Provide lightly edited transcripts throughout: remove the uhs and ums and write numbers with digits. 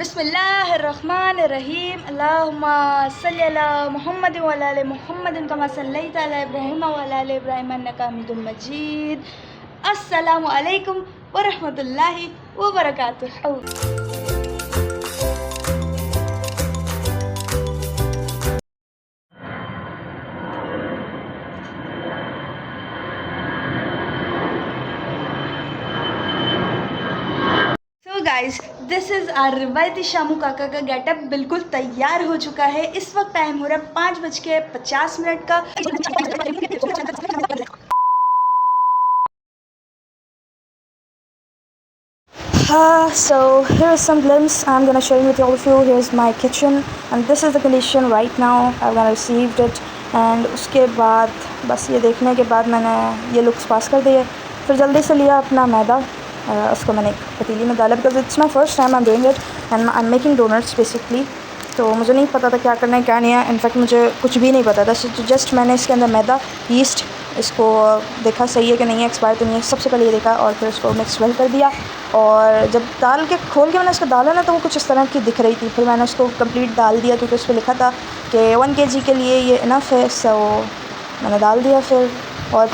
बिस्मिल्लाहिर्रहमानिर्रहीम अल्लाहुम्मा सल्लि अला मुहम्मद व अला आलि मुहम्मद कमा सल्लैता अला इब्राहीम व अला आलि इब्राहीम इन्नका हमीदुम मजीद। अस्सलामु अलैकुम व रहमतुल्लाहि व बरकातुहू। गाइस, दिस इज़ आर रिवायती शामू काका का गेटअप बिल्कुल तैयार हो चुका है। इस वक्त टाइम हो रहा है 5:50 का। So here's some glimpse I'm gonna share with all of you. Here's my kitchen and this is the condition right now. I've gonna received it and उसके बाद बस ये देखने के बाद मैंने ये लुक्स पास कर दिए। फिर जल्दी से लिया अपना मैदा, उसको मैंने एक पतीली में डाला because it's my first time I am doing it and I am making donuts basically. तो मुझे नहीं पता था क्या करना है क्या नहीं है, इनफैक्ट मुझे कुछ भी नहीं पता था। जस्ट मैंने इसके अंदर मैदा, यीस्ट, इसको देखा सही है कि नहीं है, एक्सपायर तो नहीं है, सबसे पहले ये देखा और फिर उसको मिक्स वेल कर दिया। और जब डाल के खोल के मैंने उसको डाला ना तो वो कुछ इस तरह की दिख रही थी। फिर मैंने उसको कंप्लीट डाल दिया क्योंकि उस पर लिखा था कि 1 kg के लिए ये इनफ है। सो मैंने डाल दिया फिर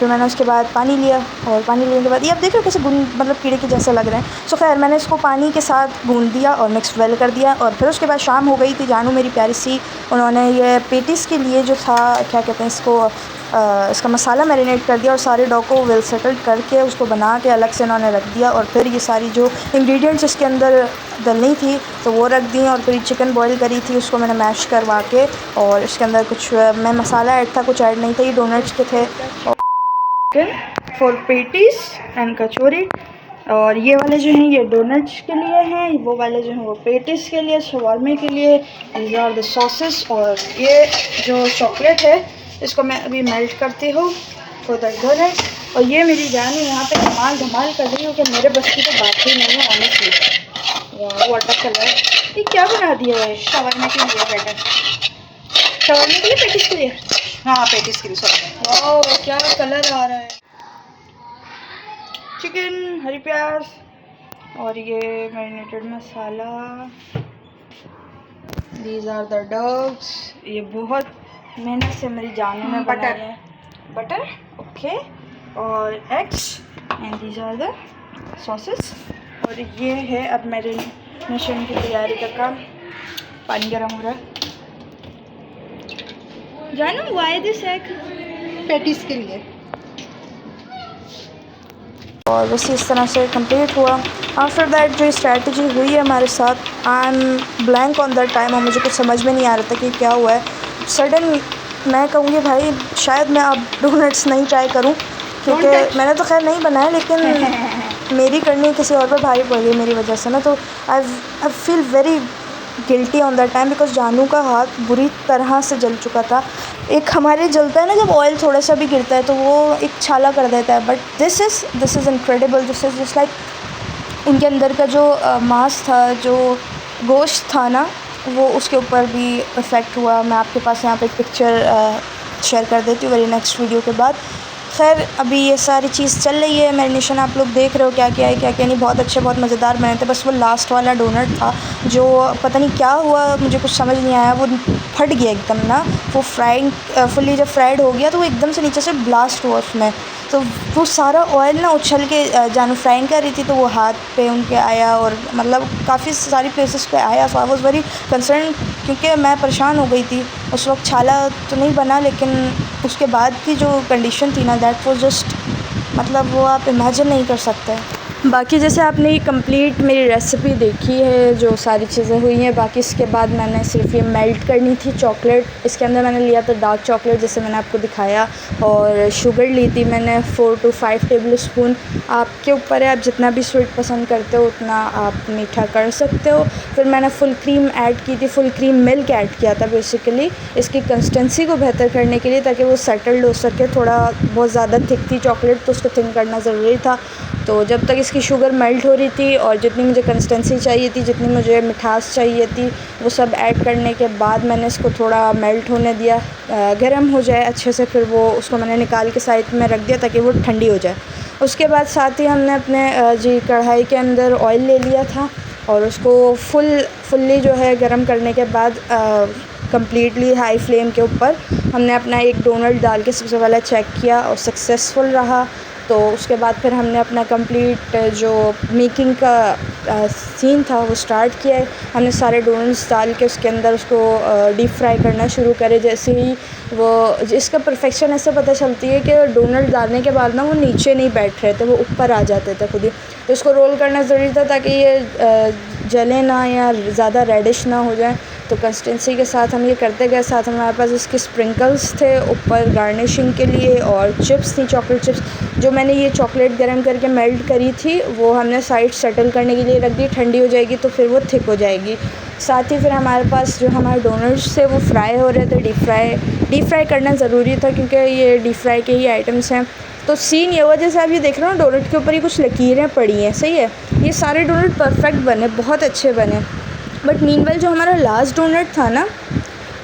मैंने उसके बाद पानी लिया और पानी लेने के बाद ये आप देख रहे हो कैसे गूंद, मतलब कीड़े के जैसे लग रहे हैं। सो खैर मैंने इसको पानी के साथ गूंद दिया और मिक्स वेल कर दिया। और फिर उसके बाद शाम हो गई थी। जानू मेरी प्यारी सी, उन्होंने ये पेटिस के लिए जो था क्या कहते हैं इसको, इसका मसाला मैरिनेट कर दिया और सारे डॉ को वेल सेटल्ड करके उसको बना के अलग से उन्होंने रख दिया। और फिर ये सारी जो इंग्रेडिएंट्स इसके अंदर डलनी थी तो वो रख दी। और फिर चिकन बॉईल करी थी उसको मैंने मैश करवा के, और इसके अंदर कुछ मैं मसाला ऐड था, कुछ ऐड नहीं था, ये डोनट्स के थे। फॉर पेटीज एंड कचौरी। और ये वाले जो हैं ये डोनट्स के लिए हैं, वो वाले जो हैं वो पेटीज के लिए, शवारमे के लिए। These are the sauces. और ये जो चॉकलेट है इसको मैं अभी मेल्ट करती हूँ फॉर द डोनट। और ये मेरी जान यहाँ पे धमाल कर रही हूँ कि मेरे बस की तो बात ही नहीं है ऑनेस्टली। वाह व्हाट कलर, ये क्या बना दिया है? शवारमे के लिए बैटर, शवारमे के लिए, पेटीज के लिए, हाँ पेटीज के लिए सॉरी। वाह क्या कलर आ रहा है। चिकन, हरी प्याज और ये मैरिनेटेड मसाला। These are the dogs. ये बहुत मेहनत से मेरी जानों में बटर है। Butter okay. और eggs and these are the sauces. और ये है अब मैरिनेशन की तैयारी का काम। पानी गर्म हो रहा है। जानू वाई दिस एग? पेटीज के लिए। और बस इस तरह से कंप्लीट हुआ। आफ्टर दैट जो स्ट्रैटेजी हुई है हमारे साथ, I am blank on that time और मुझे कुछ समझ में नहीं आ रहा था कि क्या हुआ है। सडन मैं कहूँगी भाई शायद मैं अब डोनट्स नहीं ट्राई करूँ क्योंकि मैंने तो खैर नहीं बनाया, लेकिन मेरी करनी किसी और पर भारी पड़ गई मेरी वजह से ना। तो I feel very guilty on that time because जानू का हाथ बुरी तरह से जल चुका था। एक हमारे जलता है ना जब ऑयल थोड़ा सा भी गिरता है तो वो एक छाला कर देता है, but this is incredible. This is just like उनके अंदर का जो मांस था, जो गोश्त था ना, वो उसके ऊपर भी इफ़ेक्ट हुआ। मैं आपके पास यहाँ पे एक पिक्चर शेयर कर देती हूँ वेरी नेक्स्ट वीडियो के बाद। खैर अभी ये सारी चीज़ चल रही है। मैरिनेशन आप लोग देख रहे हो क्या क्या है क्या क्या नहीं। बहुत अच्छे बहुत मज़ेदार बने थे। बस वो लास्ट वाला डोनट था जो पता नहीं क्या हुआ, मुझे कुछ समझ नहीं आया, वो फट गया एकदम ना। वो फ्राइंग फुली जब फ्राइड हो गया तो वो एकदम से नीचे से ब्लास्ट हुआ उसमें। तो वो सारा ऑयल ना उछल के जानू फ्राइंग कर रही थी तो वो हाथ पे उनके आया और मतलब काफ़ी सारी प्लेसेस पे आया। सो आई वाज वेरी कंसर्न क्योंकि मैं परेशान हो गई थी उस वक्त। छाला तो नहीं बना लेकिन उसके बाद की जो कंडीशन थी ना दैट वाज जस्ट, मतलब वो आप इमेजिन नहीं कर सकते। बाकी जैसे आपने ये कंप्लीट मेरी रेसिपी देखी है जो सारी चीज़ें हुई हैं। बाकी इसके बाद मैंने सिर्फ ये मेल्ट करनी थी चॉकलेट। इसके अंदर मैंने लिया था डार्क चॉकलेट जैसे मैंने आपको दिखाया, और शुगर ली थी मैंने 4 to 5 टेबल स्पून। आपके ऊपर है, आप जितना भी स्वीट पसंद करते हो उतना आप मीठा कर सकते हो। फिर मैंने फुल क्रीम ऐड की थी, फुल क्रीम मिल्क ऐड किया था बेसिकली इसकी कंसिस्टेंसी को बेहतर करने के लिए ताकि वो सेटल्ड हो सके। थोड़ा बहुत ज़्यादा थिक थी चॉकलेट तो उसको थिन करना ज़रूरी था। तो जब तक इसकी शुगर मेल्ट हो रही थी और जितनी मुझे कंसिस्टेंसी चाहिए थी, जितनी मुझे मिठास चाहिए थी, वो सब ऐड करने के बाद मैंने इसको थोड़ा मेल्ट होने दिया, गर्म हो जाए अच्छे से। फिर वो उसको मैंने निकाल के साइड में रख दिया ताकि वो ठंडी हो जाए। उसके बाद साथ ही हमने अपने कढ़ाई के अंदर ऑयल ले लिया था और उसको फुल्ली जो है गरम करने के बाद कम्प्लीटली हाई फ्लेम के ऊपर हमने अपना एक डोनट डाल के सबसे पहले चेक किया और सक्सेसफुल रहा। तो उसके बाद फिर हमने अपना कंप्लीट जो मेकिंग का सीन था वो स्टार्ट किया है। हमने सारे डोनट्स डाल के उसके अंदर उसको डीप फ्राई करना शुरू करे। जैसे ही वो इसका परफेक्शन ऐसे पता चलती है कि डोनट डालने के बाद ना वो नीचे नहीं बैठ रहे थे, वो ऊपर आ जाते थे खुद ही। तो इसको रोल करना ज़रूरी था ताकि ये जले ना या ज़्यादा रेडिश ना हो जाए। तो कंसिस्टेंसी के साथ हम ये करते गए। साथ हमारे पास इसके स्प्रिंकल्स थे ऊपर गार्निशिंग के लिए, और चिप्स थी, चॉकलेट चिप्स। जो मैंने ये चॉकलेट गरम करके मेल्ट करी थी वो हमने साइड सेटल करने के लिए रख दी। ठंडी हो जाएगी तो फिर वो थिक हो जाएगी। साथ ही फिर हमारे पास जो हमारे डोनट्स थे वो फ्राई हो रहे थे। डीप फ्राई करना ज़रूरी था क्योंकि ये डीप फ्राई के ही आइटम्स हैं। तो सीन ये हुआ, जैसे आप ये देख रहे हो डोनट के ऊपर ही कुछ लकीरें पड़ी हैं, सही है। ये सारे डोनट परफेक्ट बने, बहुत अच्छे बने। बट मीनवाइल जो हमारा लास्ट डोनट था ना,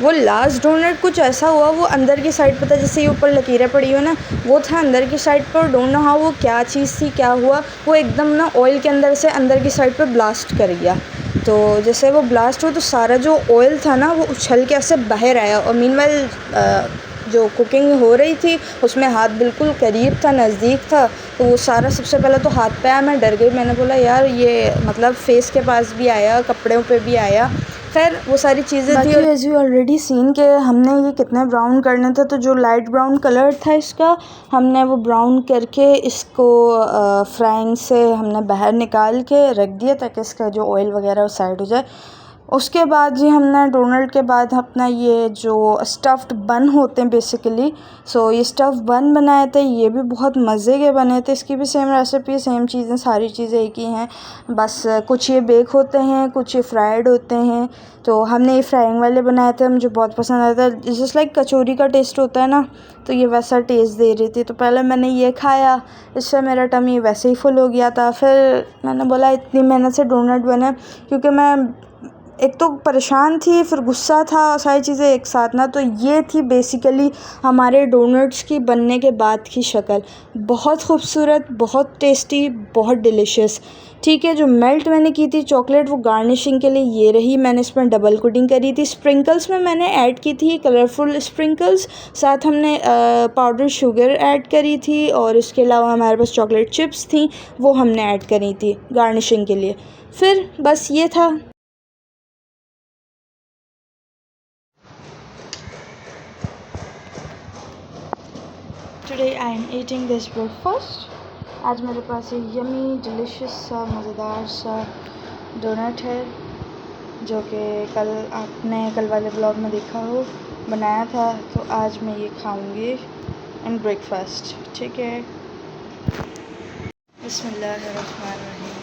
वो लास्ट डोनट कुछ ऐसा हुआ, वो अंदर की साइड पता जैसे ये ऊपर लकीरें पड़ी हो ना, वो था अंदर की साइड पर। डोंट नो हाउ वो क्या चीज़ थी, क्या हुआ, वो एकदम ना ऑयल के अंदर से अंदर की साइड पर ब्लास्ट कर गया। तो जैसे वो ब्लास्ट हुआ तो सारा जो ऑयल था ना वो उछल के ऐसे बाहर आया। और मीनवाइल जो कुकिंग हो रही थी उसमें हाथ बिल्कुल करीब था, नज़दीक था। तो वो सारा सबसे पहले तो हाथ पे आया, मैं डर गई। मैंने बोला यार ये मतलब फेस के पास भी आया, कपड़ों पे भी आया। खैर वो सारी चीज़ें थी। एज़ यू ऑलरेडी सीन के हमने ये कितने ब्राउन करने थे, तो जो लाइट ब्राउन कलर था इसका, हमने वो ब्राउन करके इसको फ्राइंग से हमने बाहर निकाल के रख दिया ताकि इसका जो ऑयल वगैरह वो साइड हो जाए। उसके बाद जी हमने डोनट के बाद अपना ये जो स्टफ़्ड बन होते हैं बेसिकली, सो ये स्टफ़ बन बनाए थे। ये भी बहुत मज़े के बने थे। इसकी भी सेम रेसिपी, सेम चीज़ें, सारी चीज़ें एक ही हैं। बस कुछ ये बेक होते हैं, कुछ ये फ्राइड होते हैं। तो हमने ये फ्राइंग वाले बनाए थे, मुझे बहुत पसंद आया था। जस्ट लाइक कचौरी का टेस्ट होता है ना, तो ये वैसा टेस्ट दे रही थी। तो पहले मैंने ये खाया, इससे मेरा टमी वैसे ही फुल हो गया था। फिर मैंने बोला इतनी मेहनत से डोनट बने, क्योंकि मैं एक तो परेशान थी, फिर गुस्सा था, सारी चीज़ें एक साथ ना। तो ये थी बेसिकली हमारे डोनट्स की बनने के बाद की शक्ल। बहुत खूबसूरत, बहुत टेस्टी, बहुत डिलीशियस। ठीक है, जो मेल्ट मैंने की थी चॉकलेट वो गार्निशिंग के लिए ये रही। मैंने इसमें डबल कोटिंग करी थी। स्प्रिंकल्स में मैंने ऐड की थी कलरफुल स्प्रिंकल्स। साथ हमने पाउडर शुगर ऐड करी थी, और इसके अलावा हमारे पास चॉकलेट चिप्स थी, वो हमने ऐड करी थी गार्निशिंग के लिए। फिर बस ये था। Today I am eating this breakfast. आज मेरे पास एक यमी डिलीशियस सा मज़ेदार सा डोनट है, जो कि कल वाले ब्लॉग में देखा हो, बनाया था। तो आज मैं ये खाऊंगी इन ब्रेकफास्ट, ठीक है। बिस्मिल्लाहिर्रहमानिर्रहीम।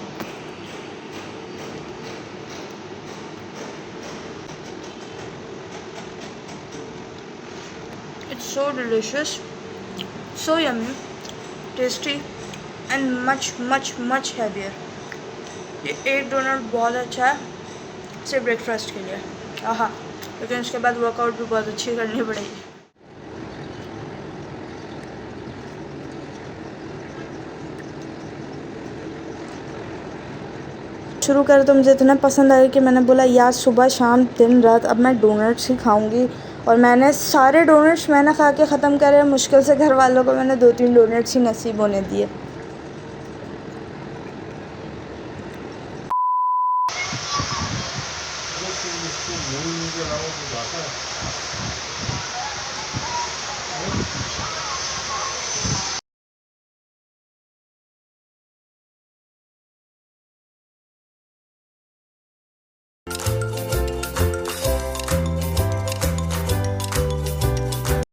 It's so delicious, so yummy, tasty and much heavier। ये एक डोनट बहुत अच्छा है सिर्फ ब्रेकफास्ट के लिए, आहा। लेकिन उसके बाद वर्कआउट भी बहुत अच्छी करनी पड़ेगी। शुरू कर तो मुझे इतना पसंद आया कि मैंने बोला यार सुबह शाम दिन रात अब मैं डोनट्स ही खाऊंगी। और मैंने सारे डोनट्स मैंने खा के ख़त्म करे। मुश्किल से घर वालों को मैंने 2-3 डोनट्स ही नसीब होने दिए।